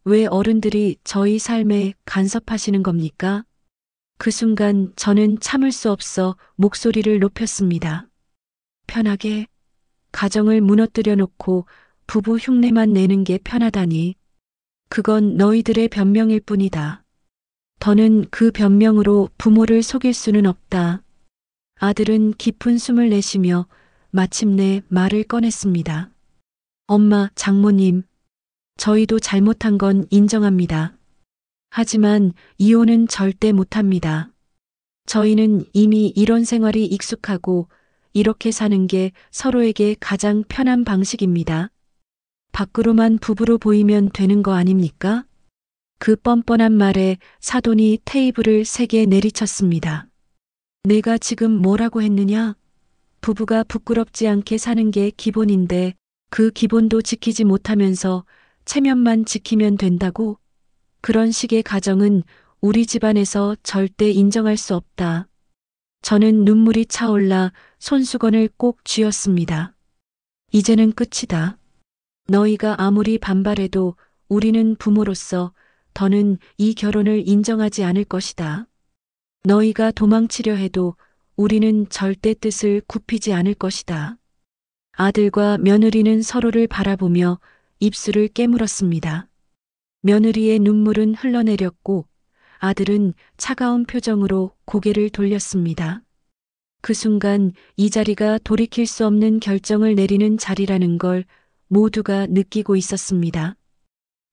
왜 어른들이 저희 삶에 간섭하시는 겁니까? 그 순간 저는 참을 수 없어 목소리를 높였습니다. 편하게 가정을 무너뜨려 놓고 부부 흉내만 내는 게 편하다니. 그건 너희들의 변명일 뿐이다. 더는 그 변명으로 부모를 속일 수는 없다. 아들은 깊은 숨을 내쉬며 마침내 말을 꺼냈습니다. 엄마, 장모님, 저희도 잘못한 건 인정합니다. 하지만 이혼은 절대 못합니다. 저희는 이미 이런 생활이 익숙하고 이렇게 사는 게 서로에게 가장 편한 방식입니다. 밖으로만 부부로 보이면 되는 거 아닙니까? 그 뻔뻔한 말에 사돈이 테이블을 세게 내리쳤습니다. 내가 지금 뭐라고 했느냐? 부부가 부끄럽지 않게 사는 게 기본인데 그 기본도 지키지 못하면서 체면만 지키면 된다고? 그런 식의 가정은 우리 집안에서 절대 인정할 수 없다. 저는 눈물이 차올라 손수건을 꼭 쥐었습니다. 이제는 끝이다. 너희가 아무리 반발해도 우리는 부모로서 더는 이 결혼을 인정하지 않을 것이다. 너희가 도망치려 해도 우리는 절대 뜻을 굽히지 않을 것이다. 아들과 며느리는 서로를 바라보며 입술을 깨물었습니다. 며느리의 눈물은 흘러내렸고 아들은 차가운 표정으로 고개를 돌렸습니다. 그 순간 이 자리가 돌이킬 수 없는 결정을 내리는 자리라는 걸 모두가 느끼고 있었습니다.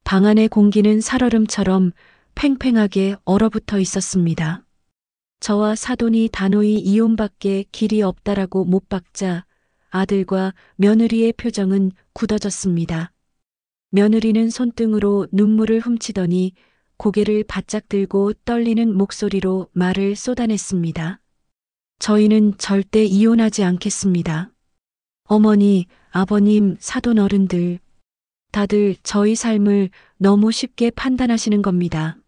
방 안의 공기는 살얼음처럼 팽팽하게 얼어붙어 있었습니다. 저와 사돈이 단호히 이혼밖에 길이 없다라고 못 박자 아들과 며느리의 표정은 굳어졌습니다. 며느리는 손등으로 눈물을 훔치더니 고개를 바짝 들고 떨리는 목소리로 말을 쏟아냈습니다. 저희는 절대 이혼하지 않겠습니다. 어머니, 아버님, 사돈 어른들, 다들 저희 삶을 너무 쉽게 판단하시는 겁니다.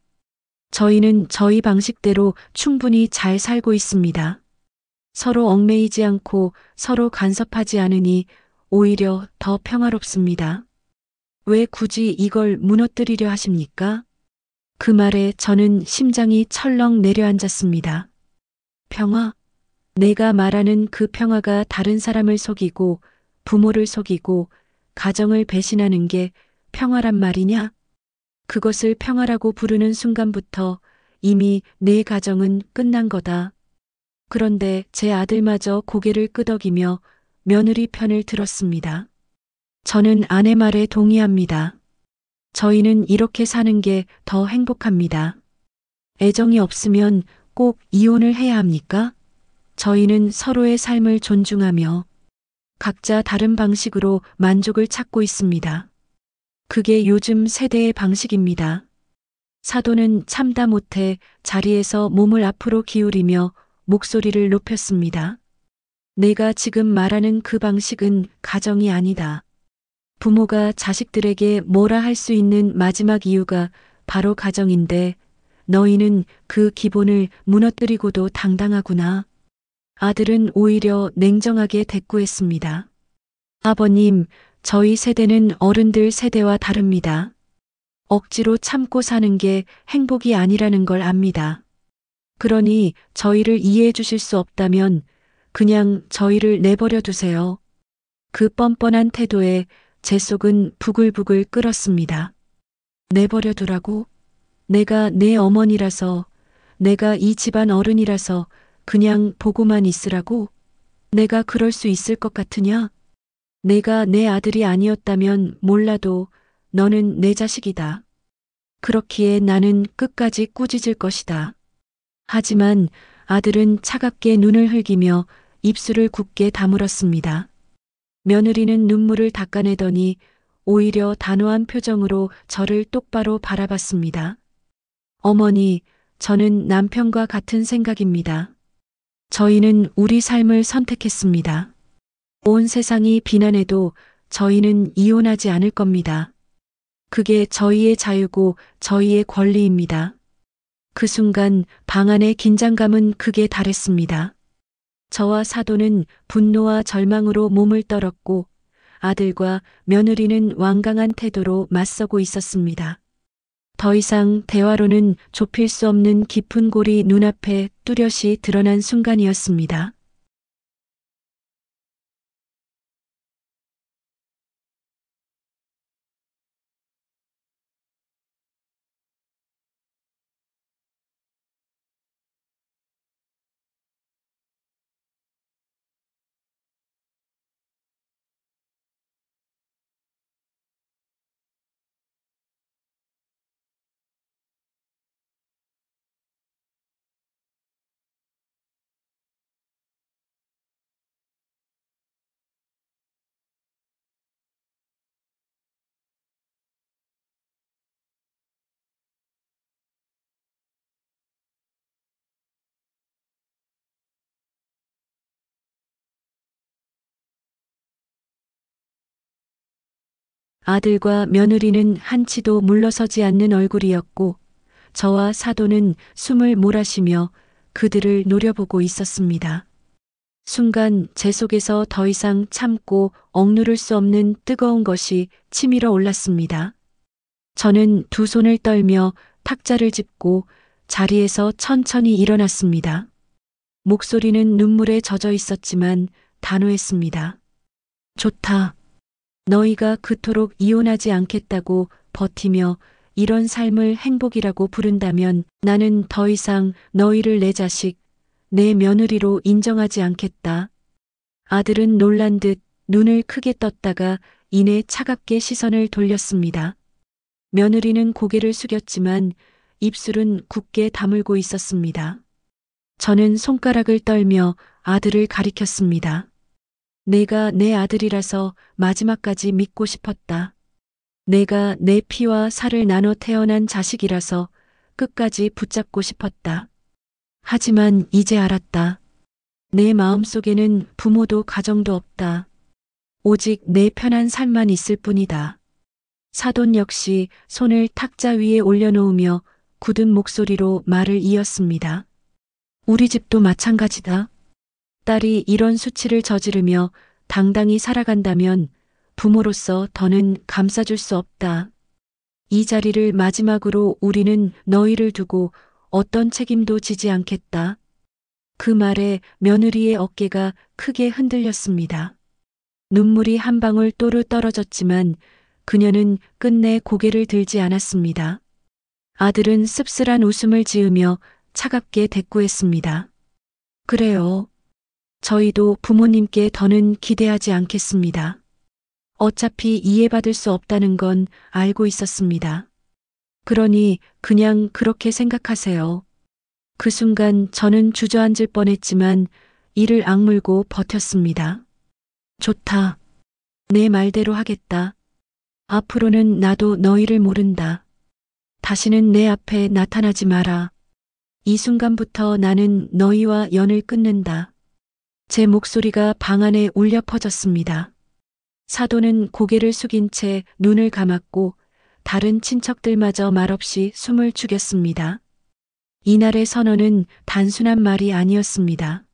저희는 저희 방식대로 충분히 잘 살고 있습니다. 서로 얽매이지 않고 서로 간섭하지 않으니 오히려 더 평화롭습니다. 왜 굳이 이걸 무너뜨리려 하십니까? 그 말에 저는 심장이 철렁 내려앉았습니다. 평화? 내가 말하는 그 평화가 다른 사람을 속이고 부모를 속이고 가정을 배신하는 게 평화란 말이냐? 그것을 평화라고 부르는 순간부터 이미 내 가정은 끝난 거다. 그런데 제 아들마저 고개를 끄덕이며 며느리 편을 들었습니다. 저는 아내 말에 동의합니다. 저희는 이렇게 사는 게 더 행복합니다. 애정이 없으면 꼭 이혼을 해야 합니까? 저희는 서로의 삶을 존중하며 각자 다른 방식으로 만족을 찾고 있습니다. 그게 요즘 세대의 방식입니다. 사돈은 참다 못해 자리에서 몸을 앞으로 기울이며 목소리를 높였습니다. 내가 지금 말하는 그 방식은 가정이 아니다. 부모가 자식들에게 뭐라 할 수 있는 마지막 이유가 바로 가정인데 너희는 그 기본을 무너뜨리고도 당당하구나. 아들은 오히려 냉정하게 대꾸했습니다. 아버님, 저희 세대는 어른들 세대와 다릅니다. 억지로 참고 사는 게 행복이 아니라는 걸 압니다. 그러니 저희를 이해해 주실 수 없다면 그냥 저희를 내버려 두세요. 그 뻔뻔한 태도에 제 속은 부글부글 끓었습니다. 내버려 두라고? 내가 내 어머니라서, 내가 이 집안 어른이라서 그냥 보고만 있으라고? 내가 그럴 수 있을 것 같으냐? 내가 내 아들이 아니었다면 몰라도 너는 내 자식이다. 그렇기에 나는 끝까지 꾸짖을 것이다. 하지만 아들은 차갑게 눈을 흘기며 입술을 굳게 다물었습니다. 며느리는 눈물을 닦아내더니 오히려 단호한 표정으로 저를 똑바로 바라봤습니다. 어머니, 저는 남편과 같은 생각입니다. 저희는 우리 삶을 선택했습니다. 온 세상이 비난해도 저희는 이혼하지 않을 겁니다. 그게 저희의 자유고 저희의 권리입니다. 그 순간 방 안의 긴장감은 극에 달했습니다. 저와 사돈은 분노와 절망으로 몸을 떨었고 아들과 며느리는 완강한 태도로 맞서고 있었습니다. 더 이상 대화로는 좁힐 수 없는 깊은 골이 눈앞에 뚜렷이 드러난 순간이었습니다. 아들과 며느리는 한치도 물러서지 않는 얼굴이었고 저와 사돈은 숨을 몰아쉬며 그들을 노려보고 있었습니다. 순간 제 속에서 더 이상 참고 억누를 수 없는 뜨거운 것이 치밀어 올랐습니다. 저는 두 손을 떨며 탁자를 짚고 자리에서 천천히 일어났습니다. 목소리는 눈물에 젖어 있었지만 단호했습니다. 좋다. 너희가 그토록 이혼하지 않겠다고 버티며 이런 삶을 행복이라고 부른다면 나는 더 이상 너희를 내 자식, 내 며느리로 인정하지 않겠다. 아들은 놀란 듯 눈을 크게 떴다가 이내 차갑게 시선을 돌렸습니다. 며느리는 고개를 숙였지만 입술은 굳게 다물고 있었습니다. 저는 손가락을 떨며 아들을 가리켰습니다. 내가 내 아들이라서 마지막까지 믿고 싶었다. 내가 내 피와 살을 나눠 태어난 자식이라서 끝까지 붙잡고 싶었다. 하지만 이제 알았다. 내 마음속에는 부모도 가정도 없다. 오직 내 편한 삶만 있을 뿐이다. 사돈 역시 손을 탁자 위에 올려놓으며 굳은 목소리로 말을 이었습니다. 우리 집도 마찬가지다. 딸이 이런 수치를 저지르며 당당히 살아간다면 부모로서 더는 감싸줄 수 없다. 이 자리를 마지막으로 우리는 너희를 두고 어떤 책임도 지지 않겠다. 그 말에 며느리의 어깨가 크게 흔들렸습니다. 눈물이 한 방울 또르 떨어졌지만 그녀는 끝내 고개를 들지 않았습니다. 아들은 씁쓸한 웃음을 지으며 차갑게 대꾸했습니다. 그래요. 저희도 부모님께 더는 기대하지 않겠습니다. 어차피 이해받을 수 없다는 건 알고 있었습니다. 그러니 그냥 그렇게 생각하세요. 그 순간 저는 주저앉을 뻔했지만 이를 악물고 버텼습니다. 좋다. 내 말대로 하겠다. 앞으로는 나도 너희를 모른다. 다시는 내 앞에 나타나지 마라. 이 순간부터 나는 너희와 연을 끊는다. 제 목소리가 방 안에 울려 퍼졌습니다. 사돈은 고개를 숙인 채 눈을 감았고 다른 친척들마저 말없이 숨을 죽였습니다. 이날의 선언은 단순한 말이 아니었습니다.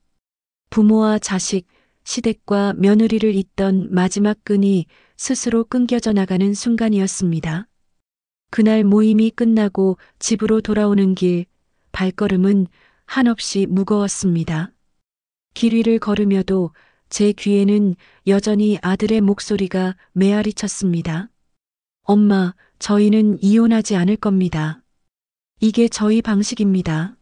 부모와 자식, 시댁과 며느리를 잇던 마지막 끈이 스스로 끊겨져 나가는 순간이었습니다. 그날 모임이 끝나고 집으로 돌아오는 길, 발걸음은 한없이 무거웠습니다. 길 위를 걸으며도 제 귀에는 여전히 아들의 목소리가 메아리 쳤습니다. 엄마, 저희는 이혼하지 않을 겁니다. 이게 저희 방식입니다.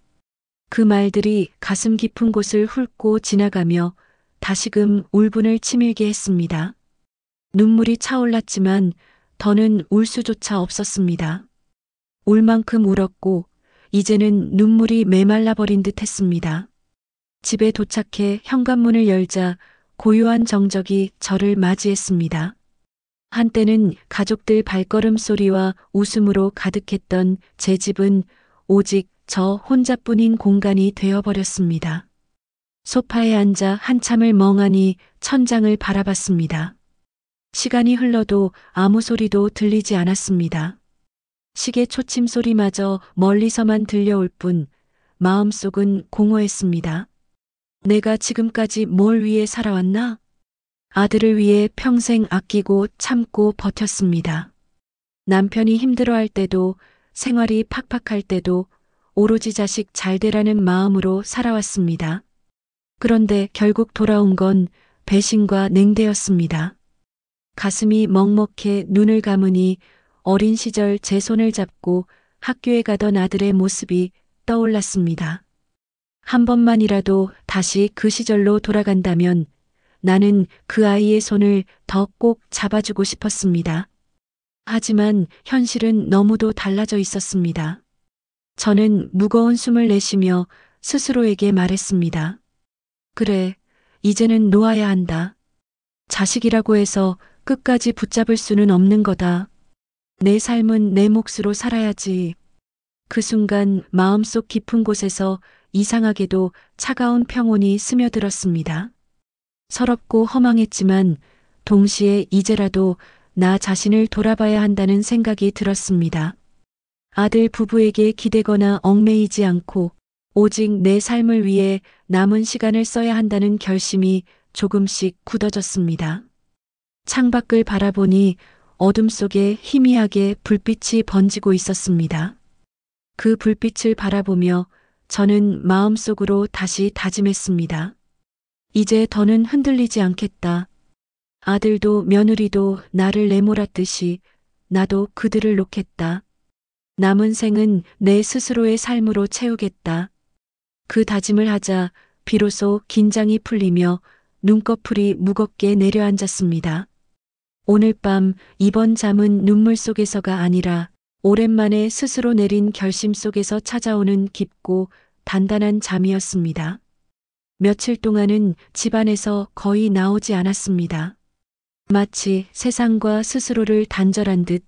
그 말들이 가슴 깊은 곳을 훑고 지나가며 다시금 울분을 치밀게 했습니다. 눈물이 차올랐지만 더는 울 수조차 없었습니다. 울 만큼 울었고 이제는 눈물이 메말라 버린 듯 했습니다. 집에 도착해 현관문을 열자 고요한 정적이 저를 맞이했습니다. 한때는 가족들 발걸음 소리와 웃음으로 가득했던 제 집은 오직 저 혼자뿐인 공간이 되어버렸습니다. 소파에 앉아 한참을 멍하니 천장을 바라봤습니다. 시간이 흘러도 아무 소리도 들리지 않았습니다. 시계 초침 소리마저 멀리서만 들려올 뿐 마음속은 공허했습니다. 내가 지금까지 뭘 위해 살아왔나? 아들을 위해 평생 아끼고 참고 버텼습니다. 남편이 힘들어할 때도 생활이 팍팍할 때도 오로지 자식 잘 되라는 마음으로 살아왔습니다. 그런데 결국 돌아온 건 배신과 냉대였습니다. 가슴이 먹먹해 눈을 감으니 어린 시절 제 손을 잡고 학교에 가던 아들의 모습이 떠올랐습니다. 한 번만이라도 다시 그 시절로 돌아간다면 나는 그 아이의 손을 더 꼭 잡아주고 싶었습니다. 하지만 현실은 너무도 달라져 있었습니다. 저는 무거운 숨을 내쉬며 스스로에게 말했습니다. 그래, 이제는 놓아야 한다. 자식이라고 해서 끝까지 붙잡을 수는 없는 거다. 내 삶은 내 몫으로 살아야지. 그 순간 마음속 깊은 곳에서 이상하게도 차가운 평온이 스며들었습니다. 서럽고 허망했지만 동시에 이제라도 나 자신을 돌아봐야 한다는 생각이 들었습니다. 아들 부부에게 기대거나 얽매이지 않고 오직 내 삶을 위해 남은 시간을 써야 한다는 결심이 조금씩 굳어졌습니다. 창밖을 바라보니 어둠 속에 희미하게 불빛이 번지고 있었습니다. 그 불빛을 바라보며 저는 마음속으로 다시 다짐했습니다. 이제 더는 흔들리지 않겠다. 아들도 며느리도 나를 내몰았듯이 나도 그들을 놓겠다. 남은 생은 내 스스로의 삶으로 채우겠다. 그 다짐을 하자 비로소 긴장이 풀리며 눈꺼풀이 무겁게 내려앉았습니다. 오늘 밤 이번 잠은 눈물 속에서가 아니라 오랜만에 스스로 내린 결심 속에서 찾아오는 깊고 단단한 잠이었습니다. 며칠 동안은 집안에서 거의 나오지 않았습니다. 마치 세상과 스스로를 단절한 듯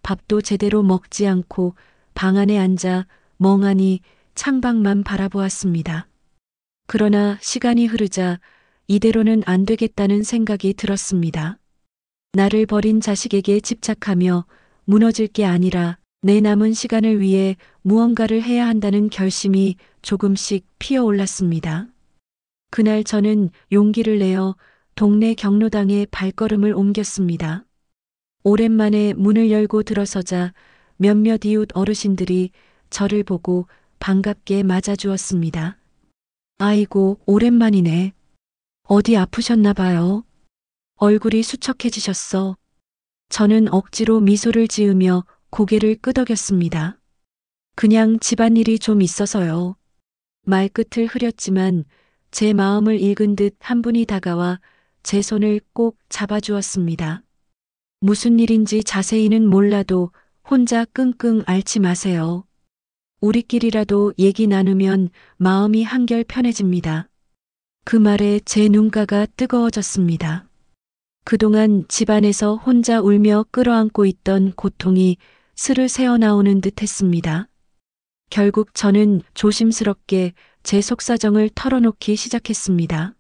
밥도 제대로 먹지 않고 방 안에 앉아 멍하니 창밖만 바라보았습니다. 그러나 시간이 흐르자 이대로는 안 되겠다는 생각이 들었습니다. 나를 버린 자식에게 집착하며 무너질 게 아니라 내 남은 시간을 위해 무언가를 해야 한다는 결심이 조금씩 피어올랐습니다. 그날 저는 용기를 내어 동네 경로당에 발걸음을 옮겼습니다. 오랜만에 문을 열고 들어서자 몇몇 이웃 어르신들이 저를 보고 반갑게 맞아주었습니다. 아이고, 오랜만이네. 어디 아프셨나 봐요. 얼굴이 수척해지셨어. 저는 억지로 미소를 지으며 고개를 끄덕였습니다. 그냥 집안일이 좀 있어서요. 말끝을 흐렸지만 제 마음을 읽은 듯 한 분이 다가와 제 손을 꼭 잡아주었습니다. 무슨 일인지 자세히는 몰라도 혼자 끙끙 앓지 마세요. 우리끼리라도 얘기 나누면 마음이 한결 편해집니다. 그 말에 제 눈가가 뜨거워졌습니다. 그동안 집안에서 혼자 울며 끌어안고 있던 고통이 스르 새어나오는 듯 했습니다. 결국 저는 조심스럽게 제 속사정을 털어놓기 시작했습니다.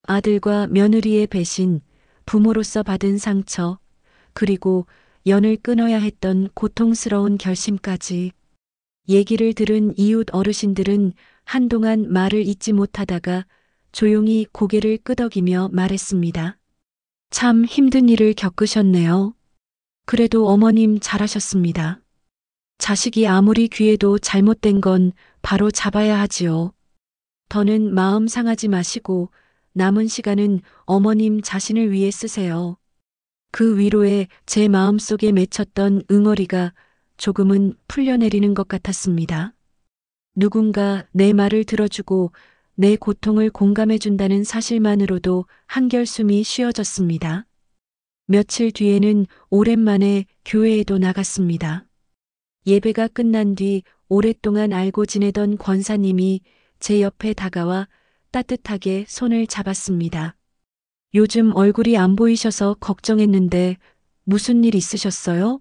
아들과 며느리의 배신, 부모로서 받은 상처, 그리고 연을 끊어야 했던 고통스러운 결심까지. 얘기를 들은 이웃 어르신들은 한동안 말을 잇지 못하다가 조용히 고개를 끄덕이며 말했습니다. 참 힘든 일을 겪으셨네요. 그래도 어머님 잘하셨습니다. 자식이 아무리 귀해도 잘못된 건 바로 잡아야 하지요. 더는 마음 상하지 마시고 남은 시간은 어머님 자신을 위해 쓰세요. 그 위로에 제 마음속에 맺혔던 응어리가 조금은 풀려내리는 것 같았습니다. 누군가 내 말을 들어주고 내 고통을 공감해준다는 사실만으로도 한결 숨이 쉬어졌습니다. 며칠 뒤에는 오랜만에 교회에도 나갔습니다. 예배가 끝난 뒤 오랫동안 알고 지내던 권사님이 제 옆에 다가와 따뜻하게 손을 잡았습니다. 요즘 얼굴이 안 보이셔서 걱정했는데 무슨 일 있으셨어요?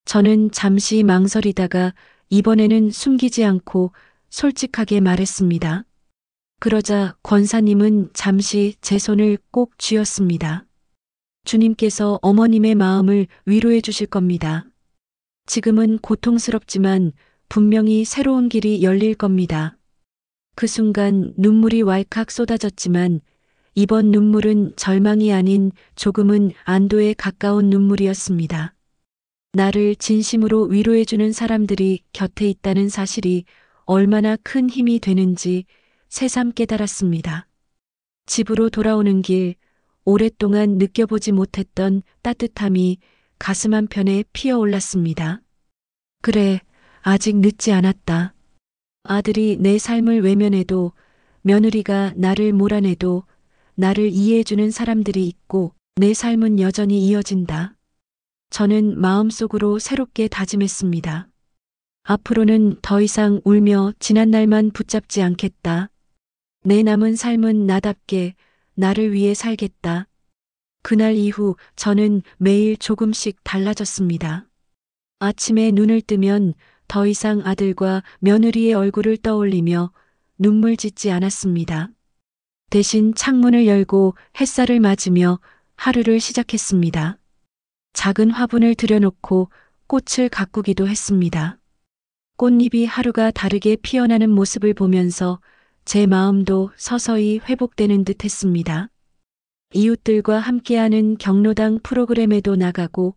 저는 잠시 망설이다가 이번에는 숨기지 않고 솔직하게 말했습니다. 그러자 권사님은 잠시 제 손을 꼭 쥐었습니다. 주님께서 어머님의 마음을 위로해 주실 겁니다. 지금은 고통스럽지만 분명히 새로운 길이 열릴 겁니다. 그 순간 눈물이 왈칵 쏟아졌지만 이번 눈물은 절망이 아닌 조금은 안도에 가까운 눈물이었습니다. 나를 진심으로 위로해주는 사람들이 곁에 있다는 사실이 얼마나 큰 힘이 되는지 새삼 깨달았습니다. 집으로 돌아오는 길, 오랫동안 느껴보지 못했던 따뜻함이 가슴 한편에 피어올랐습니다. 그래, 아직 늦지 않았다. 아들이 내 삶을 외면해도, 며느리가 나를 몰아내도 나를 이해해주는 사람들이 있고 내 삶은 여전히 이어진다. 저는 마음속으로 새롭게 다짐했습니다. 앞으로는 더 이상 울며 지난 날만 붙잡지 않겠다. 내 남은 삶은 나답게 나를 위해 살겠다. 그날 이후 저는 매일 조금씩 달라졌습니다. 아침에 눈을 뜨면 더 이상 아들과 며느리의 얼굴을 떠올리며 눈물 짓지 않았습니다. 대신 창문을 열고 햇살을 맞으며 하루를 시작했습니다. 작은 화분을 들여놓고 꽃을 가꾸기도 했습니다. 꽃잎이 하루가 다르게 피어나는 모습을 보면서 제 마음도 서서히 회복되는 듯 했습니다. 이웃들과 함께하는 경로당 프로그램에도 나가고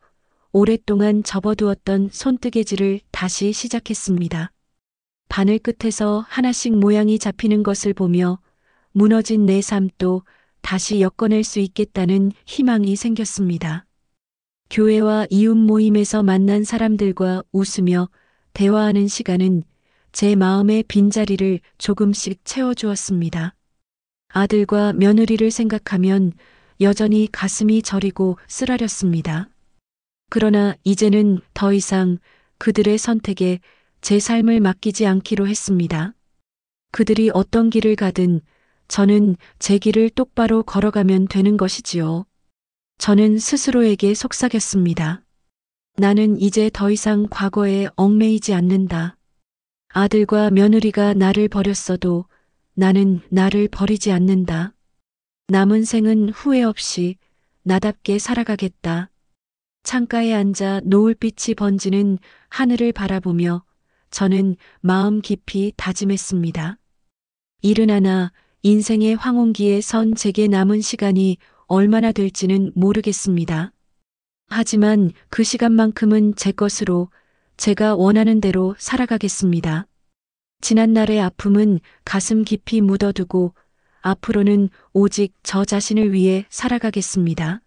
오랫동안 접어두었던 손뜨개질을 다시 시작했습니다. 바늘 끝에서 하나씩 모양이 잡히는 것을 보며 무너진 내 삶도 다시 엮어낼 수 있겠다는 희망이 생겼습니다. 교회와 이웃 모임에서 만난 사람들과 웃으며 대화하는 시간은 제 마음의 빈자리를 조금씩 채워주었습니다. 아들과 며느리를 생각하면 여전히 가슴이 저리고 쓰라렸습니다. 그러나 이제는 더 이상 그들의 선택에 제 삶을 맡기지 않기로 했습니다. 그들이 어떤 길을 가든 저는 제 길을 똑바로 걸어가면 되는 것이지요. 저는 스스로에게 속삭였습니다. 나는 이제 더 이상 과거에 얽매이지 않는다. 아들과 며느리가 나를 버렸어도 나는 나를 버리지 않는다. 남은 생은 후회 없이 나답게 살아가겠다. 창가에 앉아 노을빛이 번지는 하늘을 바라보며 저는 마음 깊이 다짐했습니다. 71, 인생의 황혼기에 선 제게 남은 시간이 얼마나 될지는 모르겠습니다. 하지만 그 시간만큼은 제 것으로 제가 원하는 대로 살아가겠습니다. 지난날의 아픔은 가슴 깊이 묻어두고 앞으로는 오직 저 자신을 위해 살아가겠습니다.